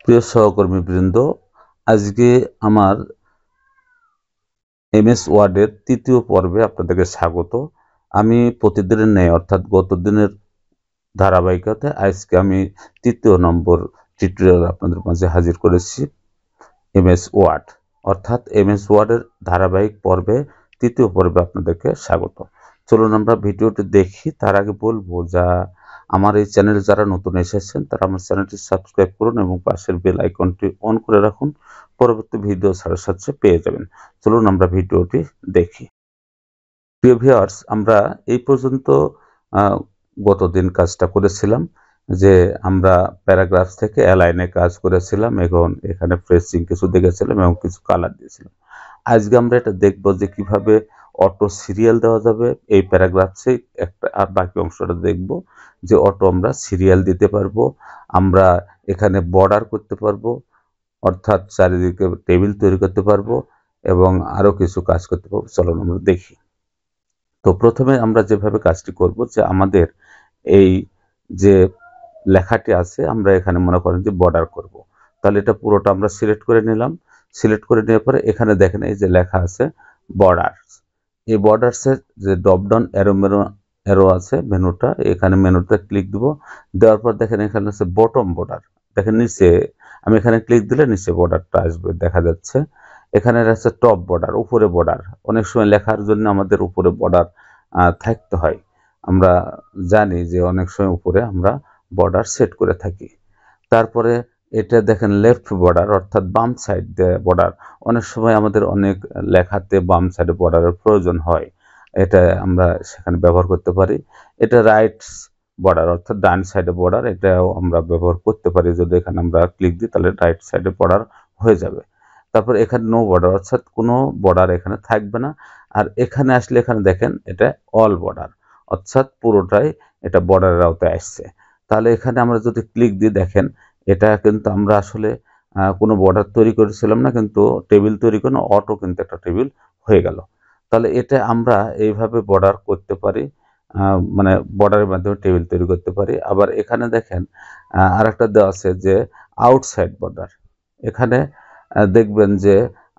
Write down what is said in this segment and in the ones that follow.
প্রিয় সহকর্মীবৃন্দ, আজকে আমার এমএস ওয়ার্ডের তৃতীয় পর্বে আপনাদেরকে স্বাগত। আমি প্রতিদিনের ন্যায় অর্থাৎ গত দিনের ধারাবাহিকতায় আজকে আমি তৃতীয় নম্বর টিউটোরিয়াল আপনাদের মাঝে হাজির করেছি। এমএস ওয়ার্ড অর্থাৎ এমএস ওয়ার্ডের ধারাবাহিক পর্বে তৃতীয় পর্বে আপনাদেরকে স্বাগত। চলুন আমরা ভিডিওটি দেখি। তার আগে বলবো আমার এই চ্যানেলে যারা নতুন এসেছেন তারা আমার চ্যানেলটি সাবস্ক্রাইব করুন এবং পাশের বেল আইকনটি অন করে রাখুন। পরবর্তী ভিডিও ছাড়ার সাথে পেয়ে যাবেন। চলুন আমরা ভিডিওটি দেখি। প্রিয় ভিউয়ার্স, আমরা এই পর্যন্ত গতদিন কাজটা করেছিলাম যে আমরা প্যারাগ্রাফ থেকে অ্যালাইনে কাজ করেছিলাম, এখন এখানে ফ্রেসিং কিছু দেখেছিলাম এবং কিছু কালার দিয়েছিলাম। আজকে আমরা এটা দেখব যে কিভাবে অটো সিরিয়াল দেওয়া যাবে এই প্যারাগ্রাফে একটা, আর বাকি অংশটা দেখব যে অটো আমরা সিরিয়াল দিতে পারবো, আমরা এখানে বর্ডার করতে পারবো অর্থাৎ চারিদিকে টেবিল তৈরি করতে পারবো এবং আরো কিছু কাজ করতে পারবো। চলুন আমরা দেখি। তো প্রথমে আমরা যেভাবে কাজটি করব যে আমাদের এই যে লেখাটি আছে আমরা এখানে মনে করেন যে বর্ডার করব, তাহলে এটা পুরোটা আমরা সিলেক্ট করে নিলাম। সিলেক্ট করে নেওয়ার পরে এখানে দেখেন এই যে লেখা আছে বর্ডার্স। এই বর্ডার্সের যে ড্রপ ডাউন অ্যারো আছে মেনুটা, এখানে মেনুতে ক্লিক দিব। দেওয়ার পর দেখেন এখানে আছে বটম বর্ডার। দেখেন নিচে আমি এখানে ক্লিক দিলে নিচে বর্ডারটা আসবে দেখা যাচ্ছে। এখানে আছে টপ বর্ডার, উপরে বর্ডার। অনেক সময় লেখার জন্য আমাদের উপরে বর্ডার থাকতে হয়। আমরা জানি যে অনেক সময় উপরে আমরা বর্ডার সেট করে থাকি। তারপরে এটা দেখেন লেফট বর্ডার অর্থাৎ বাম সাইড বর্ডার। অনেক সময় আমাদের অনেক লেখাতে বাম সাইডে বর্ডারের প্রয়োজন হয়, এটা আমরা সেখানে ব্যবহার করতে পারি। এটা রাইট বর্ডার অর্থাৎ ডান সাইডে বর্ডার, এটাও আমরা ব্যবহার করতে পারি। যদি এখানে আমরা ক্লিক দিই তাহলে রাইট সাইডে বর্ডার হয়ে যাবে। তারপর এখানে নো বর্ডার অর্থাৎ কোনো বর্ডার এখানে থাকবে না। আর এখানে আসলে এখানে দেখেন এটা অল বর্ডার অর্থাৎ পুরোটাই এটা বর্ডারের আওতায় আসছে। তাহলে এখানে আমরা যদি ক্লিক দিই দেখেন এটা কিন্তু আমরা আসলে কোনো বর্ডার তৈরি করেছিলাম না, কিন্তু টেবিল তৈরি করে অটো কিন্তু একটা টেবিল হয়ে গেল। তাহলে এটা আমরা এইভাবে বর্ডার করতে পারি, মানে বর্ডারের মাধ্যমে টেবিল তৈরি করতে পারি। আবার এখানে দেখেন আরেকটা দেওয়া আছে যে আউটসাইড বর্ডার। এখানে দেখবেন যে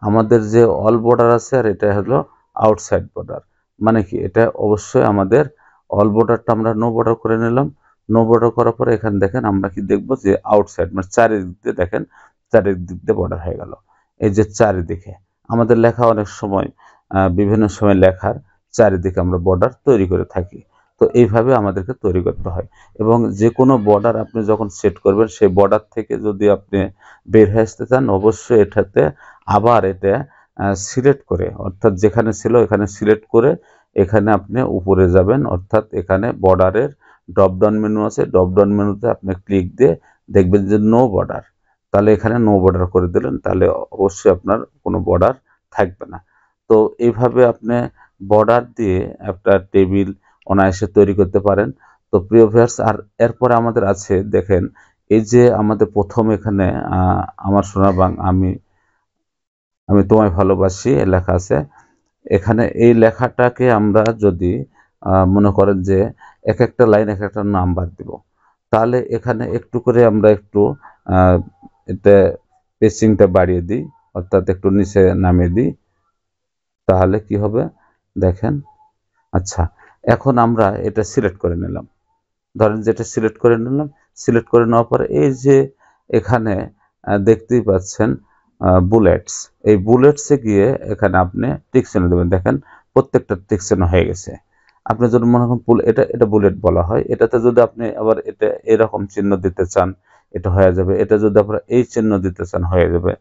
আমাদের যে অল বর্ডার আছে আর এটা হলো আউটসাইড বর্ডার। মানে কি, এটা অবশ্যই আমাদের অল বর্ডারটা আমরা নো বর্ডার করে নিলাম। নো বর্ডার করার পরে এখানে দেখেন আমরা কি দেখবো যে আউটসাইড মানে চারিদিক দিয়ে দেখেন চারিদিক দিয়ে বর্ডার হয়ে গেল। এই যে চারিদিকে আমাদের লেখা অনেক সময় বিভিন্ন সময় লেখার চারিদিকে আমরা বর্ডার তৈরি করে থাকি। তো এইভাবে আমাদেরকে তৈরি করতে হয়। এবং যে কোনো বর্ডার আপনি যখন সেট করবেন সেই বর্ডার থেকে যদি আপনি বের হয়ে আসতে চান অবশ্যই এটাতে আবার এটা সিলেক্ট করে অর্থাৎ যেখানে ছিল এখানে সিলেক্ট করে এখানে আপনি উপরে যাবেন অর্থাৎ এখানে বর্ডারের ড্রপ ডাউন মেনু আছে, ড্রপ ডাউন মেনুতে আপনি ক্লিক দিয়ে দেখবেন যে নো বর্ডার। তাহলে এখানে নো বর্ডার করে দিলেন, তাহলে অবশ্যই আপনার কোনো বর্ডার থাকবে না। তো এইভাবে আপনি বর্ডার দিয়ে একটা টেবিল অনায়াসে তৈরি করতে পারেন। তো প্রিয় ভিউয়ার্স, আর এরপরে আমাদের আছে দেখেন এই যে আমাদের প্রথম এখানে আমার সোনার আমি আমি তোমায় ভালোবাসি লেখা আছে। এখানে এই লেখাটাকে আমরা যদি মনে করেন যে এক একটা লাইন এক একটা নাম্বার দিব, তাহলে এখানে একটু করে আমরা একটু এটা পেসিংটা বাড়িয়ে দিই অর্থাৎ একটু নিচে নামিয়ে দিই, তাহলে কি হবে দেখেন। আচ্ছা, এখন আমরা এটা সিলেক্ট করে নিলাম। ধরেন যেটা সিলেক্ট করে নিলাম, সিলেক্ট করে নেওয়ার পরে এই যে এখানে দেখতেই পাচ্ছেন বুলেটস, এই বুলেটসে গিয়ে এখানে আপনি টিক চিহ্ন দেবেন। দেখেন প্রত্যেকটা টিক চিহ্ন হয়ে গেছে। আপনি যদি মনে করেন এটা এটা বুলেট বলা হয়, এটাতে যদি আপনি আবার এটা এরকম চিহ্ন দিতে চান এটা হয়ে যাবে। এটা যদি আপনারা এই চিহ্ন দিতে চান হয়ে যাবে।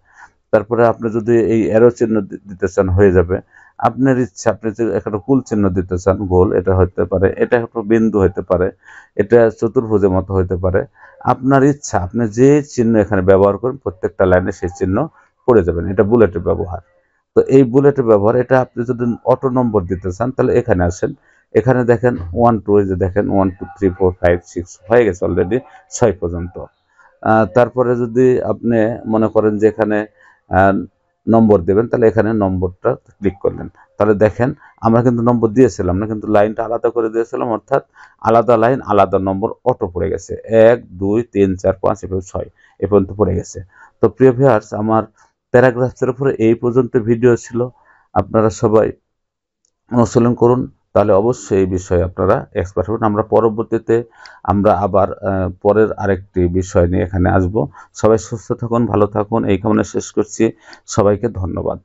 তারপরে আপনি যদি এই অ্যারো চিহ্ন দিতে চান হয়ে যাবে। আপনার ইচ্ছা, আপনি যদি একটা কুল চিহ্ন দিতে চান গোল, এটা হতে পারে, এটা একটা বিন্দু হতে পারে, এটা চতুর্ভুজের মতো হতে পারে। আপনার ইচ্ছা, আপনি যে চিহ্ন এখানে ব্যবহার করেন প্রত্যেকটা লাইনে সেই চিহ্ন পড়ে যাবেন। এটা বুলেটের ব্যবহার। তো এই বুলেটের ব্যবহার, এটা আপনি যদি অটো নম্বর দিতে চান তাহলে এখানে আসেন। এখানে দেখেন 1 2, এই যে দেখেন 1 2 3 4 5 6 হয়ে গেছে অলরেডি 6 পর্যন্ত। তারপরে যদি আপনি মনে করেন যে এখানে নম্বর দেবেন, তাহলে এখানে নম্বরটা ক্লিক করলেন, তাহলে দেখেন আমরা কিন্তু নম্বর দিয়েছিলাম না, কিন্তু লাইনটা আলাদা করে দিয়েছিলাম, অর্থাৎ আলাদা লাইন আলাদা নম্বর অটো পড়ে গেছে। 1 2 3 4 5 এবং 6 এ পর্যন্ত পড়ে গেছে। তো প্রিয় ভিউয়ার্স, আমার প্যারাগ্রাফসের উপরে এই পর্যন্ত ভিডিও ছিল। আপনারা সবাই অনুশীলন করুন, তাহলে অবশ্যই এই বিষয়ে আপনারা এক্সপার্ট হবেন। আমরা পরবর্তীতে আবার পরের আরেকটি বিষয় নিয়ে এখানে আসব। সবাই সুস্থ থাকুন, ভালো থাকুন, এই কামনা শেষ করছি। সবাইকে ধন্যবাদ।